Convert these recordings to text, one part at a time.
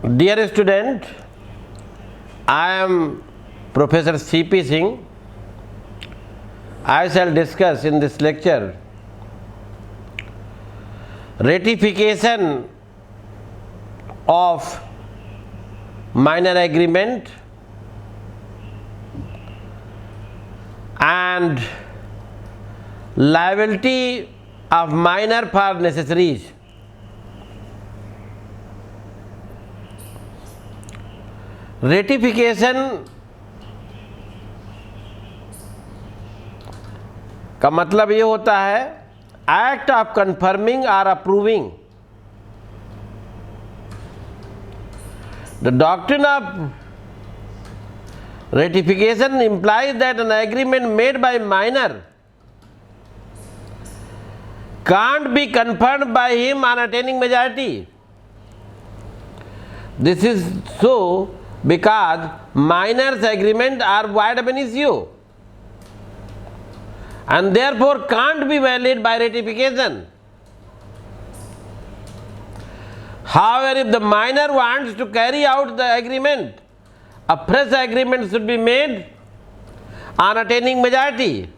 Dear student, I am Professor C.P. Singh. I shall discuss in this lecture ratification of minor agreement and liability of minor for necessaries. Ratification का मतलब ये होता है act of confirming और approving the doctrine of ratification implies that an agreement made by minor can't be confirmed by him on attaining majority. This is so because minors agreement are void ab initio and therefore can't be valid by ratification. However, if the minor wants to carry out the agreement, a fresh agreement should be made on attaining majority,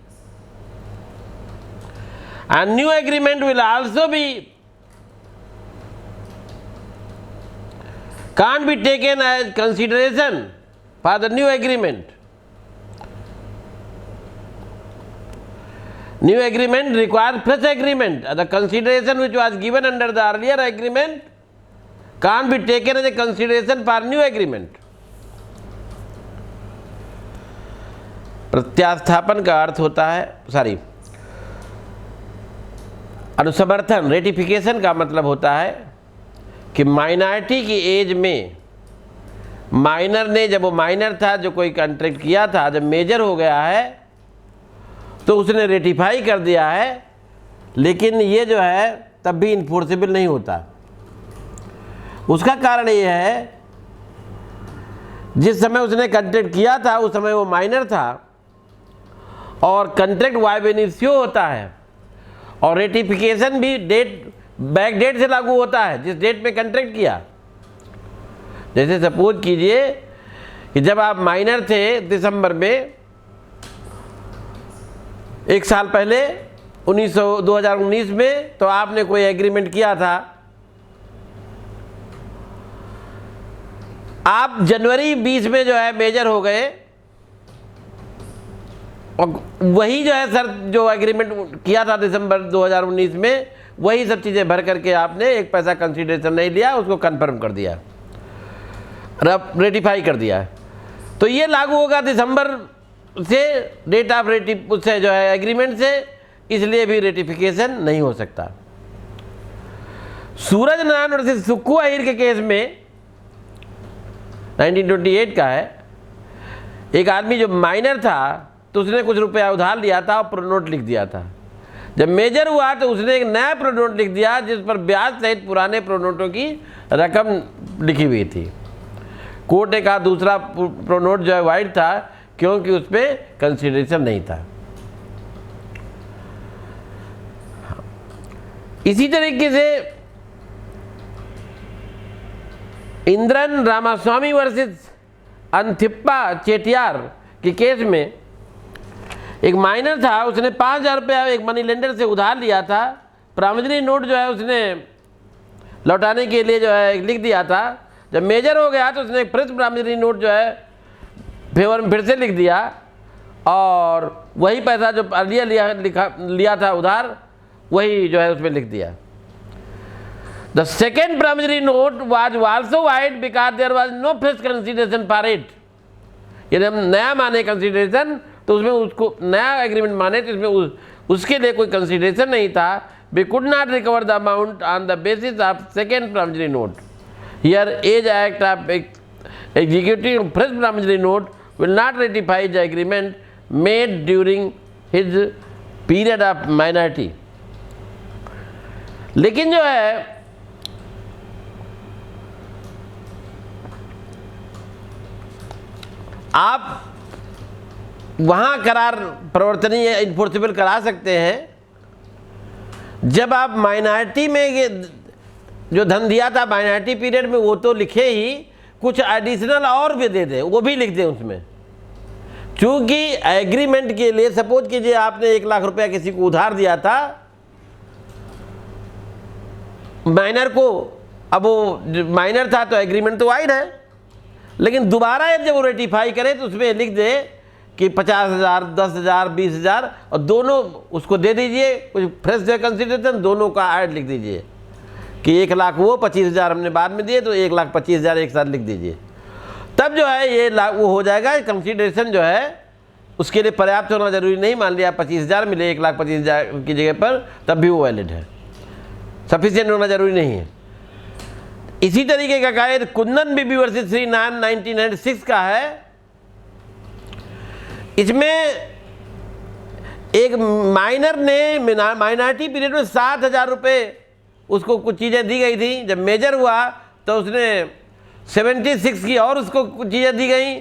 and new agreement will also be can't be taken as consideration for the new agreement. New agreement requires fresh agreement. The consideration which was given under the earlier agreement can't be taken as a consideration for new agreement. प्रत्यास्थापन का अर्थ होता है अनुसमर्थन। Ratification का मतलब होता है कि minority की as में माइनर ने, जब वो माइनर था, जो कोई कॉन्ट्रैक्ट किया था, जब मेजर हो गया है तो उसने रेटिफाई कर दिया है, लेकिन ये जो है तब भी इन्फोर्सेबल नहीं होता। उसका कारण ये है जिस समय उसने कॉन्ट्रैक्ट किया था उस समय वो माइनर था और कॉन्ट्रैक्ट वाइब इनिशियो होता है और रेटिफिकेशन भी बैक डेट से लागू होता है, जिस डेट में कॉन्ट्रैक्ट किया। जैसे सपोज कीजिए कि जब आप माइनर थे दिसंबर में, एक साल पहले 2019 में, तो आपने कोई एग्रीमेंट किया था। आप जनवरी 20 में जो है मेजर हो गए और वही जो है सर जो एग्रीमेंट किया था दिसंबर 2019 में, वही सब चीज़ें भर करके आपने एक पैसा कंसीडरेशन नहीं लिया, उसको कंफर्म कर दिया, रेटिफाई कर दिया। तो ये लागू होगा दिसंबर से, डेट ऑफ उससे जो है एग्रीमेंट से, इसलिए भी रेटिफिकेशन नहीं हो सकता। सूरज नारायण वर्सेस सुक्खू अहीर के केस में 1928 का है, एक आदमी जो माइनर था तो उसने कुछ रुपया उधार लिया था और प्रोनोट लिख दिया था। जब मेजर हुआ तो उसने एक नया प्रोनोट लिख दिया जिस पर ब्याज सहित पुराने प्रोनोटों की रकम लिखी हुई थी। कोर्ट ने कहा दूसरा प्रोनोट जो है वाइड था क्योंकि उस पर कंसिडरेशन नहीं था। इसी तरीके से इंद्रन रामास्वामी वर्सेस अंथिप्पा चेटियार के केस में एक माइनर था, उसने 5,000 रुपया एक मनी लेंडर से उधार लिया था। प्रॉमिसरी नोट जो है उसने लौटाने के लिए जो है लिख दिया था। जब मेजर हो गया तो उसने एक फ्रेश प्रॉमिसरी नोट जो है फेवर में फिर से लिख दिया और वही पैसा जो अर्लियर लिया था उधार, वही जो है उसमें लिख दिया। The second promissory note was also void because there was no fresh consideration for it. यदि हम नया माने कंसिडरेशन तो उसमें उसको नया एग्रीमेंट माने तो इसमें उसके लिए कोई कंसिडरेशन नहीं था। We could not recover the amount on the basis of second promissory note. Here as act of executive fresh promissory note will not ratify the agreement made during his period of minority. लेकिन जो है आप वहाँ करार प्रवर्तनीय enforceable करा सकते हैं जब आप माइनॉरिटी में जो धन दिया था माइनॉरिटी पीरियड में वो तो लिखे ही, कुछ एडिशनल और भी दे दे, वो भी लिख दे उसमें। चूंकि एग्रीमेंट के लिए, सपोज कीजिए आपने 1 लाख रुपया किसी को उधार दिया था माइनर को, अब वो माइनर था तो एग्रीमेंट तो वाइड है, लेकिन दोबारा जब वो रेटिफाई करे तो उसमें लिख दे कि 50,000, 10,000, 20,000 और दोनों उसको दे दीजिए, कुछ फ्रेश कंसिडरेशन दोनों का ऐड लिख दीजिए कि 1 लाख वो, 25,000 हमने बाद में दिए तो 1,25,000 एक साथ लिख दीजिए। तब जो है ये वो हो जाएगा। कंसिडरेशन जो है उसके लिए पर्याप्त होना जरूरी नहीं, मान लिया 25,000 मिले 1,25,000 की जगह पर, तब भी वो वैलिड है, सफिशिएंट होना जरूरी नहीं है। इसी तरीके का कायद कुंदन बीबी वर्सेस श्री नान 1996 का है। इसमें एक माइनर ने माइनॉरिटी पीरियड में 7,000 रुपये उसको कुछ चीज़ें दी गई थी, जब मेजर हुआ तो उसने 76 की और उसको कुछ चीज़ें दी गई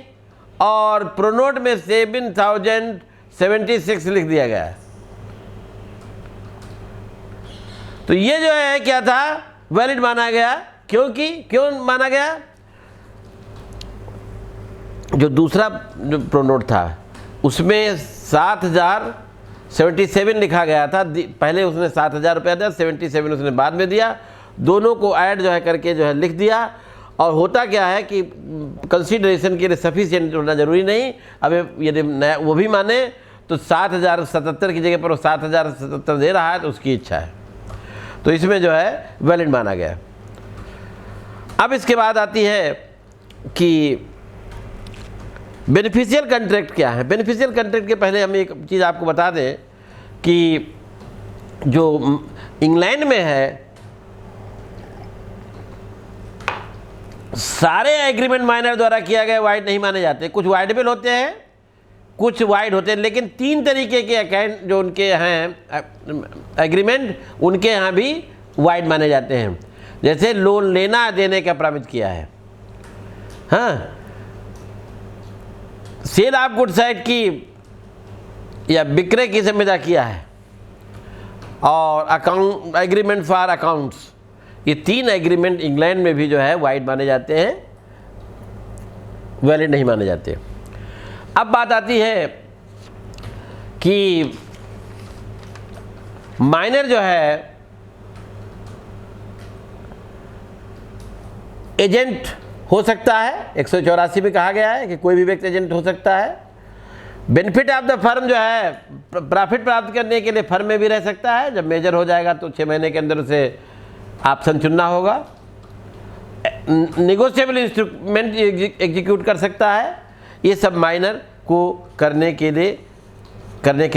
और प्रोनोट में 7,076 लिख दिया गया है। तो ये जो है क्या था, वैलिड माना गया। क्यों माना गया? जो दूसरा जो प्रोनोट था उसमें 7,077 लिखा गया था, पहले उसने 7,000 रुपया दिया, 77 उसने बाद में दिया, दोनों को ऐड जो है करके जो है लिख दिया। और होता क्या है कि कंसीडरेशन के लिए सफिशिएंट होना जरूरी नहीं, अब यदि वो भी माने तो 7,077 की जगह पर वो 7,077 दे रहा है तो उसकी इच्छा है, तो इसमें जो है वैलिड माना गया। अब इसके बाद आती है कि बेनिफिशियल कॉन्ट्रैक्ट क्या है। बेनिफिशियल कॉन्ट्रैक्ट के पहले हम एक चीज़ आपको बता दें कि जो इंग्लैंड में है सारे एग्रीमेंट माइनर द्वारा किया गया वाइड नहीं माने जाते, कुछ वाइडेबल होते हैं, कुछ वाइड होते हैं, लेकिन 3 तरीके के अकाउंट जो उनके हैं एग्रीमेंट, उनके यहाँ भी वाइड माने जाते हैं। जैसे लोन लेना देने का प्रावधान किया है, हाँ, सेल ऑफ गुड साइड की या विक्रय की संविदा किया है, और अकाउंट एग्रीमेंट फॉर अकाउंट्स, ये 3 एग्रीमेंट इंग्लैंड में भी जो है वाइड माने जाते हैं, वैलिड नहीं माने जाते। अब बात आती है कि माइनर जो है एजेंट हो सकता है, 184 में कहा गया है कि कोई भी व्यक्ति एजेंट हो सकता है। बेनिफिट ऑफ द फर्म जो है प्रॉफिट प्राप्त करने के लिए फर्म में भी रह सकता है, जब मेजर हो जाएगा तो 6 महीने के अंदर उसे ऑप्शन चुनना होगा। नेगोशिएबल इंस्ट्रूमेंट एग्जीक्यूट कर सकता है, ये सब माइनर को करने के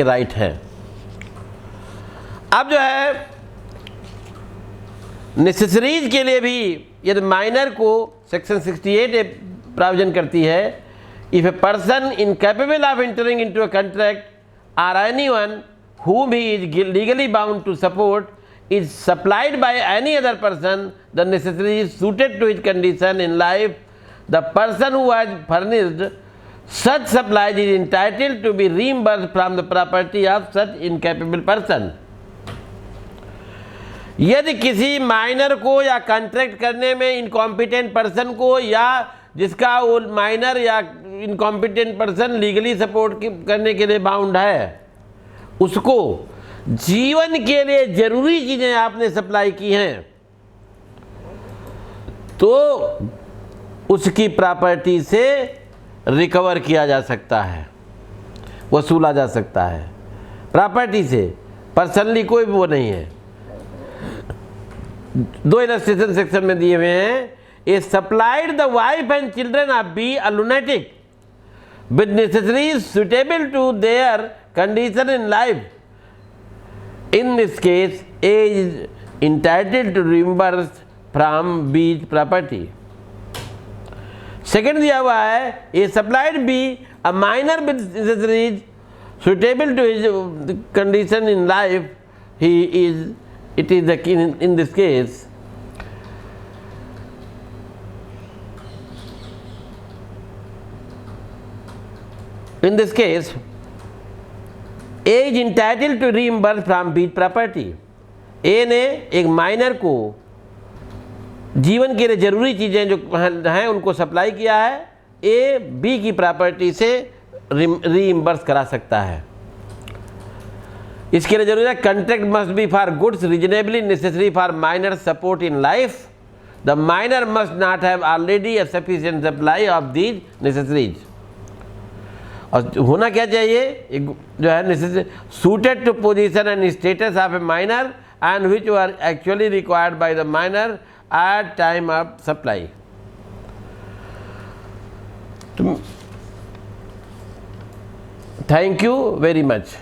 राइट हैं। अब जो है नेसेसरीज के लिए भी यदि माइनर को सेक्शन 68 प्रावधान करती है, if a person incapable of entering into a contract और anyone whom he is legally bound to support is supplied by any other person the necessaries suited to his condition in life, the person who has furnished such supplies is entitled to be reimbursed from the property of such incapable person. यदि किसी minor को या contract करने में incompetent person को, या जिसका वो माइनर या इनकॉम्पिटेंट पर्सन लीगली सपोर्ट करने के लिए बाउंड है, उसको जीवन के लिए जरूरी चीजें आपने सप्लाई की हैं, तो उसकी प्रॉपर्टी से रिकवर किया जा सकता है, वसूला जा सकता है प्रॉपर्टी से, पर्सनली कोई वो नहीं है। 2 इलस्ट्रेशन सेक्शन में दिए हुए हैं, A supplied the wife and children of B a lunatic with necessaries suitable to their condition in life. In this case, A is entitled to reimburse from B's property. Second दिया हुआ है, A supplied B a minor with necessaries suitable to his condition in life. It is the in this case. In this case, A is entitled to reimburse from B's property. A ने एक minor को जीवन के लिए ज़रूरी चीज़ें जो हैं उनको सप्लाई किया है, ए बी की प्रॉपर्टी से रीइम्बर्स करा सकता है। इसके लिए जरूरी है contract must be for goods reasonably necessary for minor support in life. The minor must not have already a sufficient supply of these necessaries. और होना क्या चाहिए, एक जो है necessary suited to position and status of a minor and which are actually required by the minor at time of supply. Thank you very much.